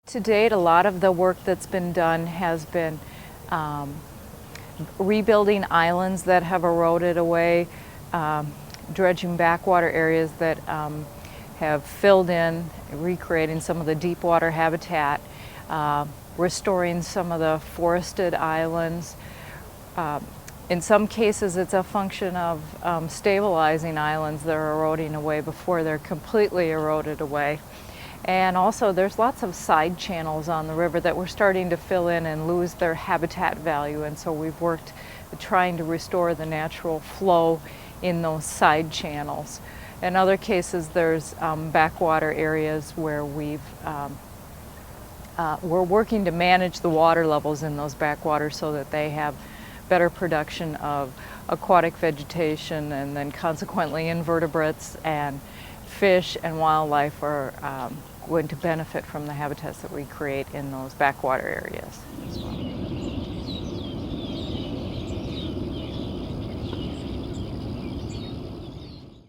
To date, a lot of the work that's been done has been rebuilding islands that have eroded away, dredging backwater areas that have filled in, recreating some of the deep water habitat, restoring some of the forested islands. In some cases, it's a function of stabilizing islands that are eroding away before they're completely eroded away. And also, there's lots of side channels on the river that we're starting to fill in and lose their habitat value, and so we've worked trying to restore the natural flow in those side channels. In other cases, there's backwater areas where we're working to manage the water levels in those backwaters so that they have better production of aquatic vegetation, and then consequently invertebrates and fish and wildlife are going to benefit from the habitats that we create in those backwater areas.